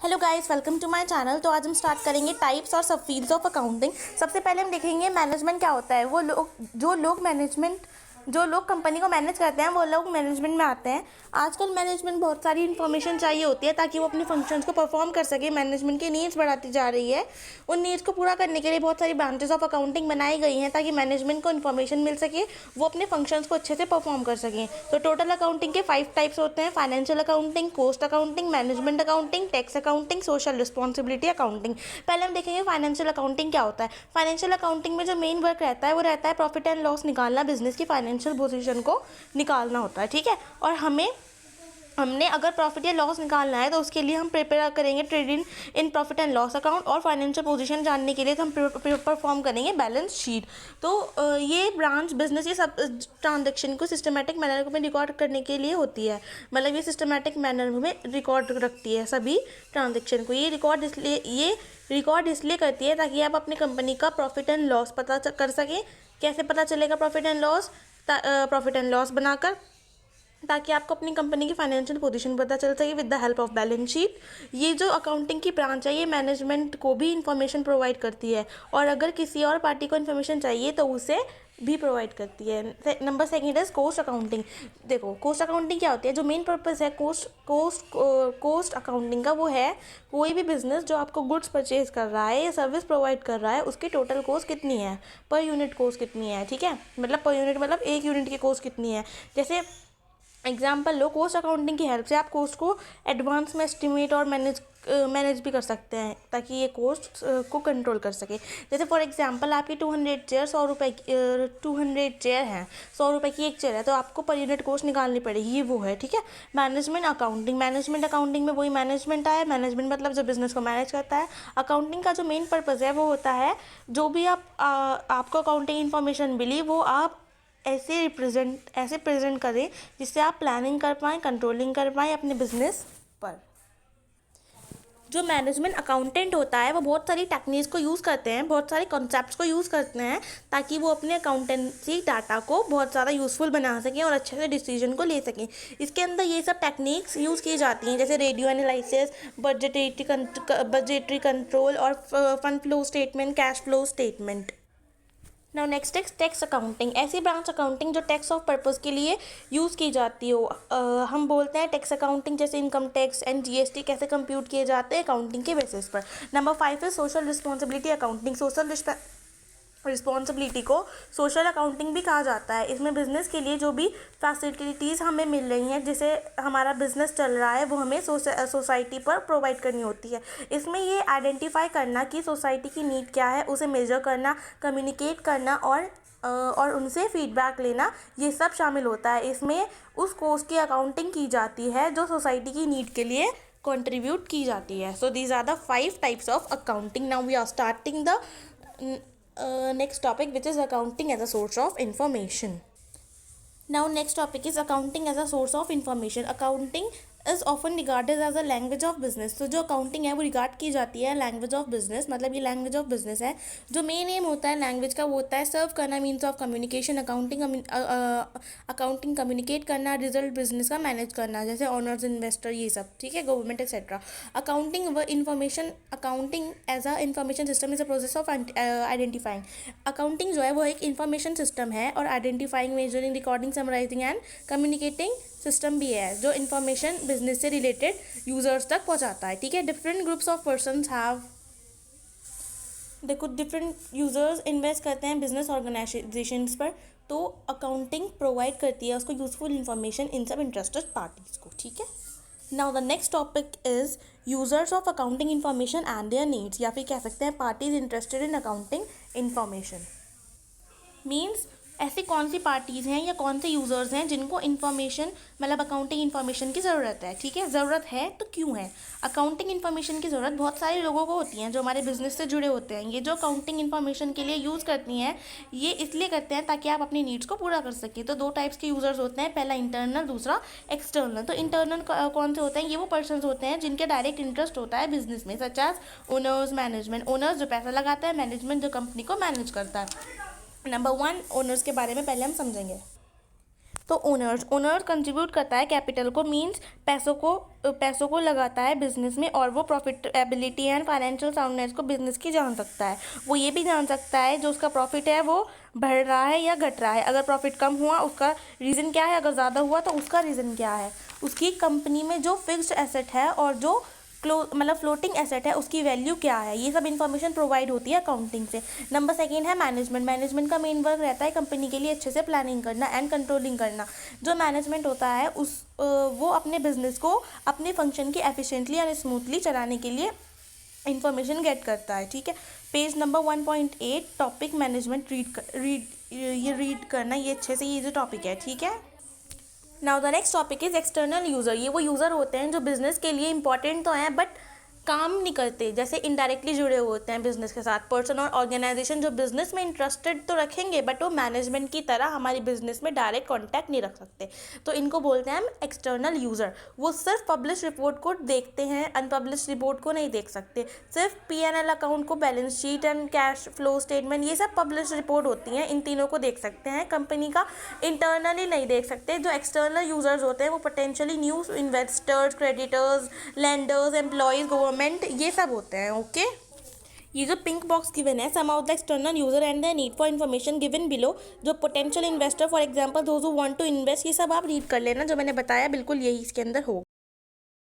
Hello guys, welcome to my channel. तो आज हम स्टार्ट करेंगे टाइप्स और सब फील्ड्स ऑफ अकाउंटिंग। सबसे पहले हम देखेंगे मैनेजमेंट क्या होता है। जो लोग कंपनी को मैनेज करते हैं वो लोग मैनेजमेंट में आते हैं। आजकल मैनेजमेंट बहुत सारी इन्फॉर्मेशन चाहिए होती है ताकि वो अपने फंक्शंस को परफॉर्म कर सके। मैनेजमेंट की नीड्स बढ़ाती जा रही है। उन नीड्स को पूरा करने के लिए बहुत सारी ब्रांचेस ऑफ अकाउंटिंग बनाई गई हैं ताकि मैनेजमेंट को इन्फॉर्मेशन मिल सके, वो अपने फंक्शंस को अच्छे से परफॉर्म कर सकें। तो टोटल अकाउंटिंग के 5 टाइप्स होते हैं: financial accounting, cost accounting, management accounting, tax accounting, social responsibility accounting. पहले हम देखेंगे फाइनेंशियल अकाउंटिंग क्या होता है। फाइनेंशियल अकाउंटिंग में जो मेन वर्क रहता है वो रहता है प्रॉफिट एंड लॉस निकालना, बिजनेस की फाइनेंशियल पोजीशन को निकालना होता है। ठीक है, और हमने अगर प्रॉफिट या लॉस निकालना है तो उसके लिए हम प्रिपेयर करेंगे trading in profit and loss account, और फाइनेंशियल पोजीशन जानने के लिए तो हम परफॉर्म करेंगे बैलेंस शीट। तो ये ब्रांच बिजनेस ये सब ट्रांजेक्शन को सिस्टमेटिक मैनर में रिकॉर्ड करने के लिए होती है। मतलब ये सिस्टमेटिक मैनर में रिकॉर्ड रखती है सभी ट्रांजेक्शन को। ये रिकॉर्ड इसलिए करती है ताकि आप अपनी कंपनी का प्रॉफिट एंड लॉस पता कर सकें। कैसे पता चलेगा profit and loss? Profit and loss बनाकर, ताकि आपको अपनी कंपनी की फाइनेंशियल पोजीशन पता चल सके with the help of balance sheet. ये जो अकाउंटिंग की ब्रांच है ये मैनेजमेंट को भी इंफॉर्मेशन प्रोवाइड करती है, और अगर किसी और पार्टी को इन्फॉर्मेशन चाहिए तो उसे भी प्रोवाइड करती है। Number second is cost accounting. देखो, कॉस्ट अकाउंटिंग क्या होती है। जो मेन पर्पस है कॉस्ट अकाउंटिंग का वो है कोई भी बिजनेस जो आपको गुड्स परचेज कर रहा है या सर्विस प्रोवाइड कर रहा है उसकी टोटल कॉस्ट कितनी है, पर यूनिट कॉस्ट कितनी है। ठीक है, मतलब पर यूनिट मतलब एक यूनिट की कॉस्ट कितनी है। जैसे एग्जाम्पल लो, कॉस्ट अकाउंटिंग की हेल्प से आप कॉस्ट को एडवांस में एस्टिमेट और मैनेज भी कर सकते हैं ताकि ये कॉस्ट को कंट्रोल कर सके। जैसे फॉर एग्जांपल आपकी 200 चेयर 200 चेयर हैं, 100 रुपये की एक चेयर है, तो आपको पर यूनिट कॉस्ट निकालनी पड़ेगी। ये वो है। ठीक है, मैनेजमेंट अकाउंटिंग में वही मैनेजमेंट आया। मैनेजमेंट मतलब जो बिजनेस को मैनेज करता है। अकाउंटिंग का जो मेन पर्पज़ है वो होता है जो भी आपको अकाउंटिंग इन्फॉर्मेशन मिली वो आप ऐसे प्रेजेंट करें जिससे आप प्लानिंग कर पाएँ, कंट्रोलिंग कर पाएँ अपने बिजनेस पर। जो मैनेजमेंट अकाउंटेंट होता है वो बहुत सारी टेक्निक्स को यूज़ करते हैं, बहुत सारे कॉन्सेप्ट्स को यूज़ करते हैं ताकि वो अपने अकाउंटेंसी डाटा को बहुत ज़्यादा यूज़फुल बना सकें और अच्छे से डिसीजन को ले सकें। इसके अंदर ये सब टेक्निक्स यूज़ की जाती हैं, जैसे रेडियो एनालिसिस, बजटरी कंट्रोल और fund flow statement, cash flow statement. Now next tax accounting. ऐसी ब्रांच अकाउंटिंग जो टैक्स ऑफ पर्पज़ के लिए यूज़ की जाती हो। हम बोलते हैं टैक्स अकाउंटिंग, जैसे इनकम टैक्स एंड जीएसटी कैसे कंप्यूट किए जाते हैं अकाउंटिंग के बेसिस पर। नंबर 5 है social responsibility accounting. Social responsibility को सोशल अकाउंटिंग भी कहा जाता है। इसमें बिजनेस के लिए जो भी फैसिलिटीज़ हमें मिल रही हैं, जिसे हमारा बिजनेस चल रहा है, वो हमें सोसाइटी पर प्रोवाइड करनी होती है। इसमें ये आइडेंटिफाई करना कि सोसाइटी की नीड क्या है, उसे मेजर करना, कम्युनिकेट करना और उनसे फीडबैक लेना, ये सब शामिल होता है। इसमें उस कॉस्ट की अकाउंटिंग की जाती है जो सोसाइटी की नीड के लिए कंट्रीब्यूट की जाती है। So these are the 5 types of accounting. Now we are starting the next topic, which is accounting as a source of information. Now next topic is accounting as a source of information. Accounting is often regarded as a language of business. तो जो accounting है वो regard की जाती है language of business, मतलब ये language of business है। जो मेन एम होता है लैंग्वेज का वो होता है सर्व करना, means of communication. Accounting communicate करना, रिजल्ट बिजनेस का मैनेज करना, जैसे ऑनर्स, इन्वेस्टर, ये सब। ठीक है, government etcetera. Accounting as a information system is a process of identifying. Accounting जो है वो एक इंफॉर्मेशन सिस्टम है, और identifying, measuring, recording, summarising and communicating system भी है जो इन्फॉर्मेशन बिजनेस से रिलेटेड यूजर्स तक पहुंचाता है। ठीक है, different groups of persons have, देखो डिफरेंट यूजर्स इन्वेस्ट करते हैं बिजनेस ऑर्गेनाइजेशंस पर, तो अकाउंटिंग प्रोवाइड करती है उसको यूजफुल इन्फॉर्मेशन इन सब इंटरेस्टेड पार्टीज को। ठीक है, now the next topic is users of accounting information and there needs, या फिर कह सकते हैं parties interested in accounting information. Means ऐसी कौन सी पार्टीज़ हैं या कौन से यूज़र्स हैं जिनको इन्फॉर्मेशन, मतलब अकाउंटिंग इन्फॉर्मेशन की ज़रूरत है। ठीक है, ज़रूरत है तो क्यों है। अकाउंटिंग इन्फॉर्मेशन की ज़रूरत बहुत सारे लोगों को होती हैं जो हमारे बिजनेस से जुड़े होते हैं। ये जो अकाउंटिंग इन्फॉर्मेशन के लिए यूज़ करती हैं ये इसलिए करते हैं ताकि आप अपनी नीड्स को पूरा कर सकें। तो 2 टाइप्स के यूज़र्स होते हैं, पहला इंटरनल, दूसरा एक्सटर्नल। तो इंटरनल कौन से होते हैं? ये वो पर्सनस होते हैं जिनके डायरेक्ट इंटरेस्ट होता है बिजनेस में, such as owners, management. Owners जो पैसा लगाता है, मैनेजमेंट जो कंपनी को मैनेज करता है। नंबर 1 ओनर्स के बारे में पहले हम समझेंगे। तो ओनर्स कंट्रीब्यूट करता है कैपिटल को, मींस पैसों को लगाता है बिजनेस में, और वो प्रॉफिटेबिलिटी एंड फाइनेंशियल साउंडनेस को बिजनेस की जान सकता है। वो ये भी जान सकता है जो उसका प्रॉफिट है वो बढ़ रहा है या घट रहा है। अगर प्रॉफिट कम हुआ उसका रीज़न क्या है, अगर ज़्यादा हुआ तो उसका रीज़न क्या है। उसकी कंपनी में जो फिक्स्ड एसेट है और जो फ्लोटिंग एसेट है उसकी वैल्यू क्या है, ये सब इन्फॉर्मेशन प्रोवाइड होती है अकाउंटिंग से। नंबर सेकंड है मैनेजमेंट का मेन वर्क रहता है कंपनी के लिए अच्छे से प्लानिंग करना एंड कंट्रोलिंग करना। जो मैनेजमेंट होता है वो अपने बिजनेस को अपने फंक्शन की एफिशिएंटली एंड स्मूथली चलाने के लिए इंफॉर्मेशन गेट करता है। ठीक है, page number 1.8 topic management read करना, ये अच्छे से ये जो टॉपिक है। ठीक है, now the next topic is external user. ये वो यूज़र होते हैं जो बिज़नेस के लिए इंपॉर्टेंट तो हैं बट काम नहीं करते, जैसे इनडायरेक्टली जुड़े हुए होते हैं बिजनेस के साथ। पर्सन और ऑर्गेनाइजेशन जो बिजनेस में इंटरेस्टेड तो रखेंगे बट वो मैनेजमेंट की तरह हमारी बिजनेस में डायरेक्ट कॉन्टैक्ट नहीं रख सकते, तो इनको बोलते हैं हम एक्सटर्नल यूज़र। वो सिर्फ पब्लिश रिपोर्ट को देखते हैं, अनपब्लिश रिपोर्ट को नहीं देख सकते। सिर्फ P&L अकाउंट को, balance sheet and cash flow statement, ये सब पब्लिश रिपोर्ट होती हैं, इन तीनों को देख सकते हैं, कंपनी का इंटरनली नहीं देख सकते। जो एक्सटर्नल यूजर्स होते हैं वो potentially new investors, creditors, lenders, employees, government, ये सब होते हैं। ओके, ये जो पिंक बॉक्स गिवन है, some of the external user and the need for information given below, जो potential investor for example those who want to invest, ये सब आप रीड कर लेना। जो मैंने बताया बिल्कुल यही इसके अंदर होगा।